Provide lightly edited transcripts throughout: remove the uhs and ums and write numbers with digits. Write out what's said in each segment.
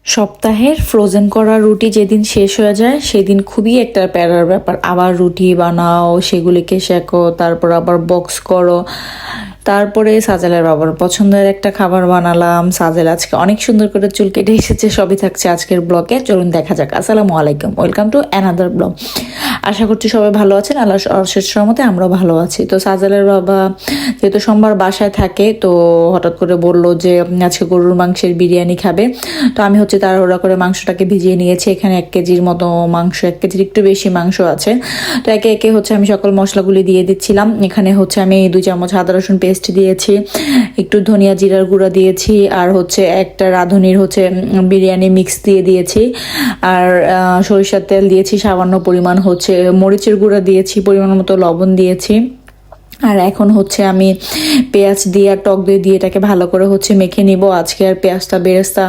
সপ্তাহের ফ্রোজেন করা রুটি যেদিন শেষ হয়ে যায় সেদিন খুবই একটা প্যারার ব্যাপার। আবার রুটি বানাও, সেগুলিকে সেঁকো, তারপর আবার বক্স করো। তারপরে সাজেলের বাবার পছন্দের একটা খাবার বানালাম। সাজেল আজকে অনেক সুন্দর করে চুল কেটে এসেছে। সবই থাকছে আজকের ব্লগে, চলুন দেখা যাক। আসসালামু আলাইকুম, ওয়েলকাম টু অ্যানাদার ব্লগ। আশা করছি সবাই ভালো আছেন, আল্লাহ অশেষ রহমতে আমরাও ভালো আছি। তো সাজেলের বাবা যেহেতু সোমবার বাসায় থাকে, তো হঠাৎ করে বলল যে আজকে গরুর মাংসের বিরিয়ানি খাবে। তো আমি তাড়াহুড়া করে মাংসটাকে ভিজিয়ে নিয়েছি। এখানে 1 কেজির মতো মাংস, 1 কেজির একটু বেশি মাংস আছে। তো একে একে আমি সকল মশলাগুলি দিয়ে দিচ্ছিলাম। এখানে আমি 2 চামচ আদা রসুন পেস্ট দিয়েছি, একটু ধনিয়া জিরার গুঁড়া দিয়েছি, আর একটা রাঁধুনির বিরিয়ানি মিক্স দিয়ে দিয়েছি, আর সরিষার তেল দিয়েছি, সামান্য পরিমাণ মরিচের গুঁড়া দিয়েছি, পরিমাণ মতো লবণ দিয়েছি। আর এখন আমি পেঁয়াজ দিয়ে আর টক দই দিয়ে এটাকে ভালো করে মেখে নিব। আজকে আর পেঁয়াজটা বেরেস্তা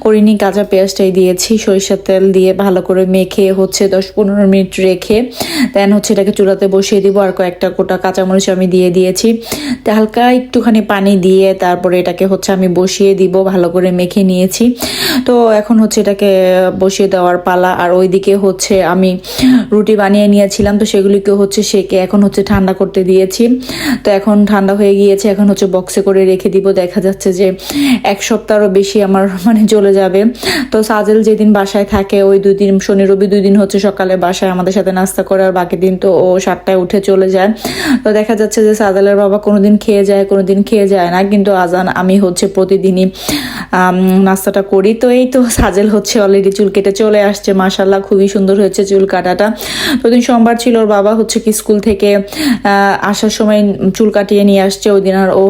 করিনি, কাঁচা পেঁয়াজটাই দিয়েছি। সরিষার তেল দিয়ে ভালো করে মেখে 10-15 মিনিট রেখে দেন এটাকে চুলাতে বসিয়ে দিব। আর কয়েকটা গোটা কাঁচামরিচ আমি দিয়ে দিয়েছি। তো হালকা একটুখানি পানি দিয়ে তারপরে এটাকে আমি বসিয়ে দিব। ভালো করে মেখে নিয়েছি। তো এখন এটাকে বসিয়ে দেওয়ার পালা। আর ওইদিকে আমি রুটি বানিয়ে নিয়েছিলাম, তো সেগুলিকে সেকে এখন ঠান্ডা করতে দিয়েছি। তো এখন ঠান্ডা হয়ে গিয়েছে। এখন বক্সে করে রেখে দিব। দেখা যাচ্ছে যে 1 সপ্তাহেরও বেশি আমার চলে যাবে। তো সাজেল যেদিন বাসায় থাকে ওই 2 দিন, শনি রবি 2 দিন সকালে বাসায় আমাদের সাথে নাস্তা করে, আর বাকি দিন তো ও 7টায় উঠে চলে যায়। তো দেখা যাচ্ছে যে সাজেলের বাবা কোনোদিন খেয়ে যায়, কোনোদিন খেয়ে যায় না, কিন্তু আজান আমি প্রতিদিনই নাস্তাটা করি। তো এই তো সাজেল অলরেডি চুল কেটে চলে আসছে। মাশাল্লাহ খুবই সুন্দর হয়েছে চুল কাটাটা। তো দিন সোমবার ছিল, ওর বাবা কি স্কুল থেকে আসার সময় চুল কাটিয়ে নিয়ে আসছে। ওই দিন আর ও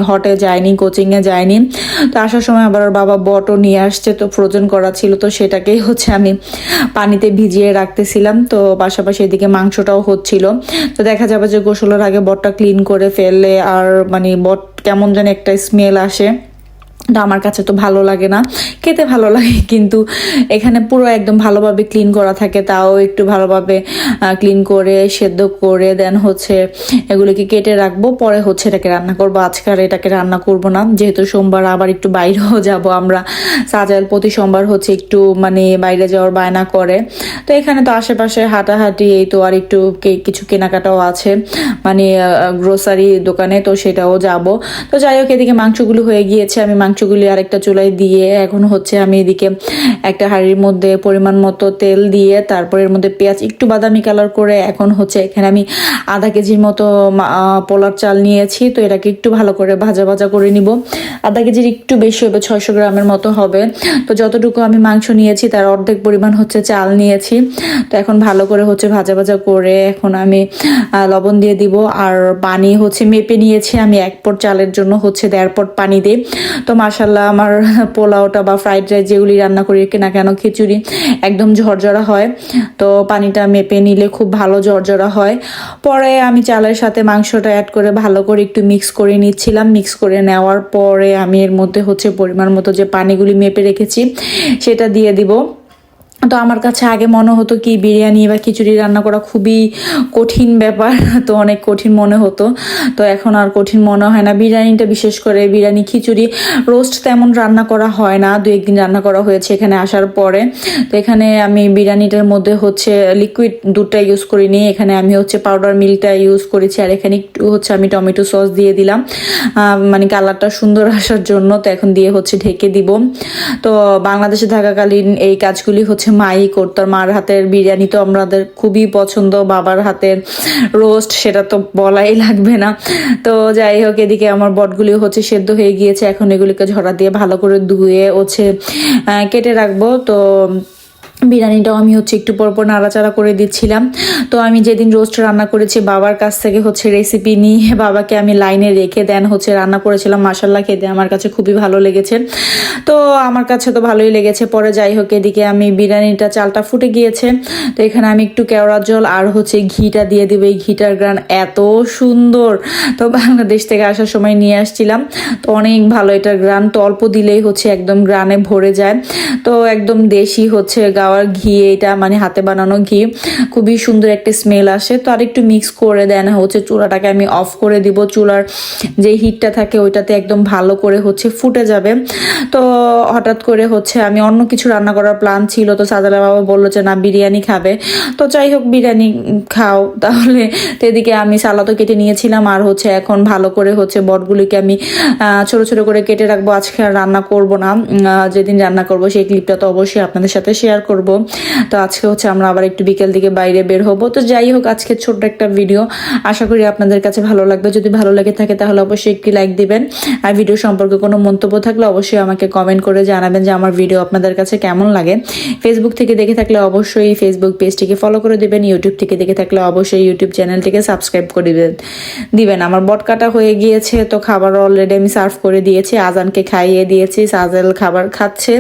হটে যায়নি, কোচিংয়ে যায়নি। তো আসার সময় আবার ওর বাবা বটও নিয়ে আসছে, তো ফ্রোজেন করা ছিল। তো সেটাকেই আমি পানিতে ভিজিয়ে রাখতেছিলাম। তো পাশাপাশি এদিকে মাংসটাও হচ্ছিল। তো দেখা যাবে যে গোসলের আগে বটটা ক্লিন করে ফেললে আর বট কেমন যেন একটা স্মেল আসে। তো আমার কাছে তো ভালো লাগে না, খেতে ভালো লাগে, কিন্তু এখানে পুরো একদম ভালোভাবে ক্লিন করা থাকে। তাও একটু ভালোভাবে ক্লিন করে সেদ্ধ করে দেন এগুলোকে কেটে রাখবো। পরে এটাকে রান্না করবো। আজকে আর এটাকে রান্না করব না, যেহেতু সোমবার আবার একটু বাইরেও যাব আমরা। সাজাল প্রতি সোমবার একটু বাইরে যাওয়ার বায়না করে। তো এখানে তো আশেপাশে হাঁটাহাঁটি, এই তো আর একটু কিছু কেনাকাটাও আছে গ্রোসারি দোকানে, তো সেটাও যাব। তো যাই হোক, এদিকে মাংসগুলো হয়ে গিয়েছে। আমি মাংসগুলি আরেকটা চুলায় দিয়ে এখন আমি এদিকে একটা হাঁড়ির মধ্যে পরিমাণ মতো তেল দিয়ে তারপর এর মধ্যে পেঁয়াজ একটু বাদামি কালার করে এখন এখানে আমি আধা কেজির মতো পোলার চাল নিয়েছি। তো এটাকে একটু ভালো করে ভাজা ভাজা করে নিব। আধা কেজির একটু বেশি হবে, 600 গ্রামের মতো হবে। তো যতটুকু আমি মাংস নিয়েছি তার অর্ধেক পরিমাণ চাল নিয়েছি। তো এখন ভালো করে ভাজা ভাজা করে এখন আমি লবণ দিয়ে দিব। আর পানি মেপে নিয়েছি আমি 1 পট চালের জন্য 1.5 পট পানি দিই। তো মাশাল্লাহ আমার পোলাওটা বা ফ্রাইড রাইস যেগুলি রান্না করি না কেন, খিচুড়ি একদম ঝরঝরা হয়। তো পানিটা মেপে নিলে খুব ভালো ঝরঝরা হয়। পরে আমি চালের সাথে মাংসটা অ্যাড করে ভালো করে একটু মিক্স করে নিচ্ছিলাম। মিক্স করে নেওয়ার পরে আমি এর মধ্যে পরিমাণ মতো যে পানিগুলি মেপে রেখেছি সেটা দিয়ে দিব। তো আমার কাছে আগে মনে হতো কি বিরিয়ানি বা খিচুড়ি রান্না করা খুবই কঠিন ব্যাপার, তো অনেক কঠিন মনে হতো। তো এখন আর কঠিন মনে হয় না। বিরিয়ানিটা বিশেষ করে বিরিয়ানি, খিচুড়ি, রোস্ট তেমন রান্না করা হয় না, 2-1 দিন রান্না করা হয়েছে এখানে আসার পরে। তো এখানে আমি বিরিয়ানিটার মধ্যে লিকুইড দুধটা ইউজ করিনি, এখানে আমি পাউডার মিল্কটা ইউজ করেছি। আর এখানে একটু আমি টমেটো সস দিয়ে দিলাম কালারটা সুন্দর আসার জন্য। তো এখন দিয়ে ঢেকে দিব। তো বাংলাদেশে থাকাকালীন এই কাজগুলি মাই করতো। মার হাতের বিরিয়ানি তো আমাদের খুবই পছন্দ, বাবার হাতের রোস্ট সেটা তো বলাই লাগবে না। তো যাই হোক, এদিকে আমার বটগুলি সেদ্ধ হয়ে গিয়েছে। এখন এগুলিকে ঝরা দিয়ে ভালো করে ধুয়ে কেটে রাখবো। তো বিরিয়ানিটাও আমি একটু পরপর নাড়াচাড়া করে দিচ্ছিলাম। তো আমি যেদিন রোস্ট রান্না করেছি বাবার কাছ থেকে রেসিপি নিয়ে বাবাকে আমি লাইনে রেখে দেন রান্না করেছিলাম। মাশাল্লাহ খেতে আমার কাছে খুবই ভালো লেগেছে। তো আমার কাছে তো ভালোই লেগেছে। পরে যাই হোক, এদিকে আমি বিরিয়ানিটা চালটা ফুটে গিয়েছে। তো এখানে আমি একটু কেওড়া জল আর ঘিটা দিয়ে দিব। এই ঘিটার গ্রান এত সুন্দর, তো বাংলাদেশ থেকে আসার সময় নিয়ে আসছিলাম। তো অনেক ভালো এটার গ্রান, তো অল্প দিলেই একদম গ্রানে ভরে যায়। তো একদম দেশি গাওয়া গাওয়ার ঘি, এটা মানে হাতে বানানো ঘি, খুবই সুন্দর একটা স্মেল আসে। তো আর একটু মিক্স করে দেন হচ্ছে চুলাটাকে আমি অফ করে দিব। চুলার যে হিটটা থাকে ওইটাতে একদম ভালো করে হচ্ছে ফুটে যাবে। তো হঠাৎ করে হচ্ছে আমি অন্য কিছু রান্না করার প্ল্যান ছিল, তো সাজালা বাবা বললো যে না বিরিয়ানি খাবে, তো যাই হোক বিরিয়ানি খাও তাহলে। তো এদিকে আমি সালাদও কেটে নিয়েছিলাম, আর হচ্ছে এখন ভালো করে হচ্ছে বটগুলিকে আমি ছোট ছোট করে কেটে রাখবো। আজকে আর রান্না করব না, যেদিন রান্না করব সেই ক্লিপটা তো অবশ্যই আপনাদের সাথে শেয়ার করব। তো আজকে হচ্ছে আমরা আবার একটু বিকেল দিকে বাইরে বের হব। তো যাই হোক আজকে ছোট্ট একটা ভিডিও, আশা করি আপনাদের কাছে ভালো লাগবে। যদি ভালো লাগে থাকে তাহলে অবশ্যই একটি লাইক দিবেন, আর ভিডিও সম্পর্কে কোনো মন্তব্য থাকলে অবশ্যই আমাকে কমেন্ট করে জানাবেন যে আমার ভিডিও আপনাদের কাছে কেমন লাগে। ফেসবুক থেকে দেখে থাকলে অবশ্যই ফেসবুক পেজটিকে ফলো করে দিবেন, ইউটিউব থেকে দেখে থাকলে অবশ্যই ইউটিউব চ্যানেলটিকে সাবস্ক্রাইব করে দিবেন। আমার বট কাটা হয়ে গিয়েছে, তো খাবার অলরেডি আমি সার্ভ করে দিয়েছি, আজানকে খাইয়ে দিয়েছি, সাজেল খাবার খাচ্ছে,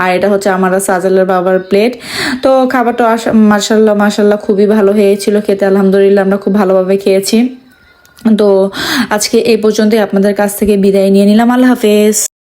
আর এটা হচ্ছে আমার সাজেলের বাবার প্লেট। তো খাবারটা মাশাল্লাহ মাশাল্লাহ খুবই ভালো হয়েছিল খেতে, আলহামদুলিল্লাহ আমরা খুব ভালোভাবে খেয়েছি। তো আজকে এই পর্যন্তই, আপনাদের কাছ থেকে বিদায় নিয়ে নিলাম। আল্লাহ হাফেজ।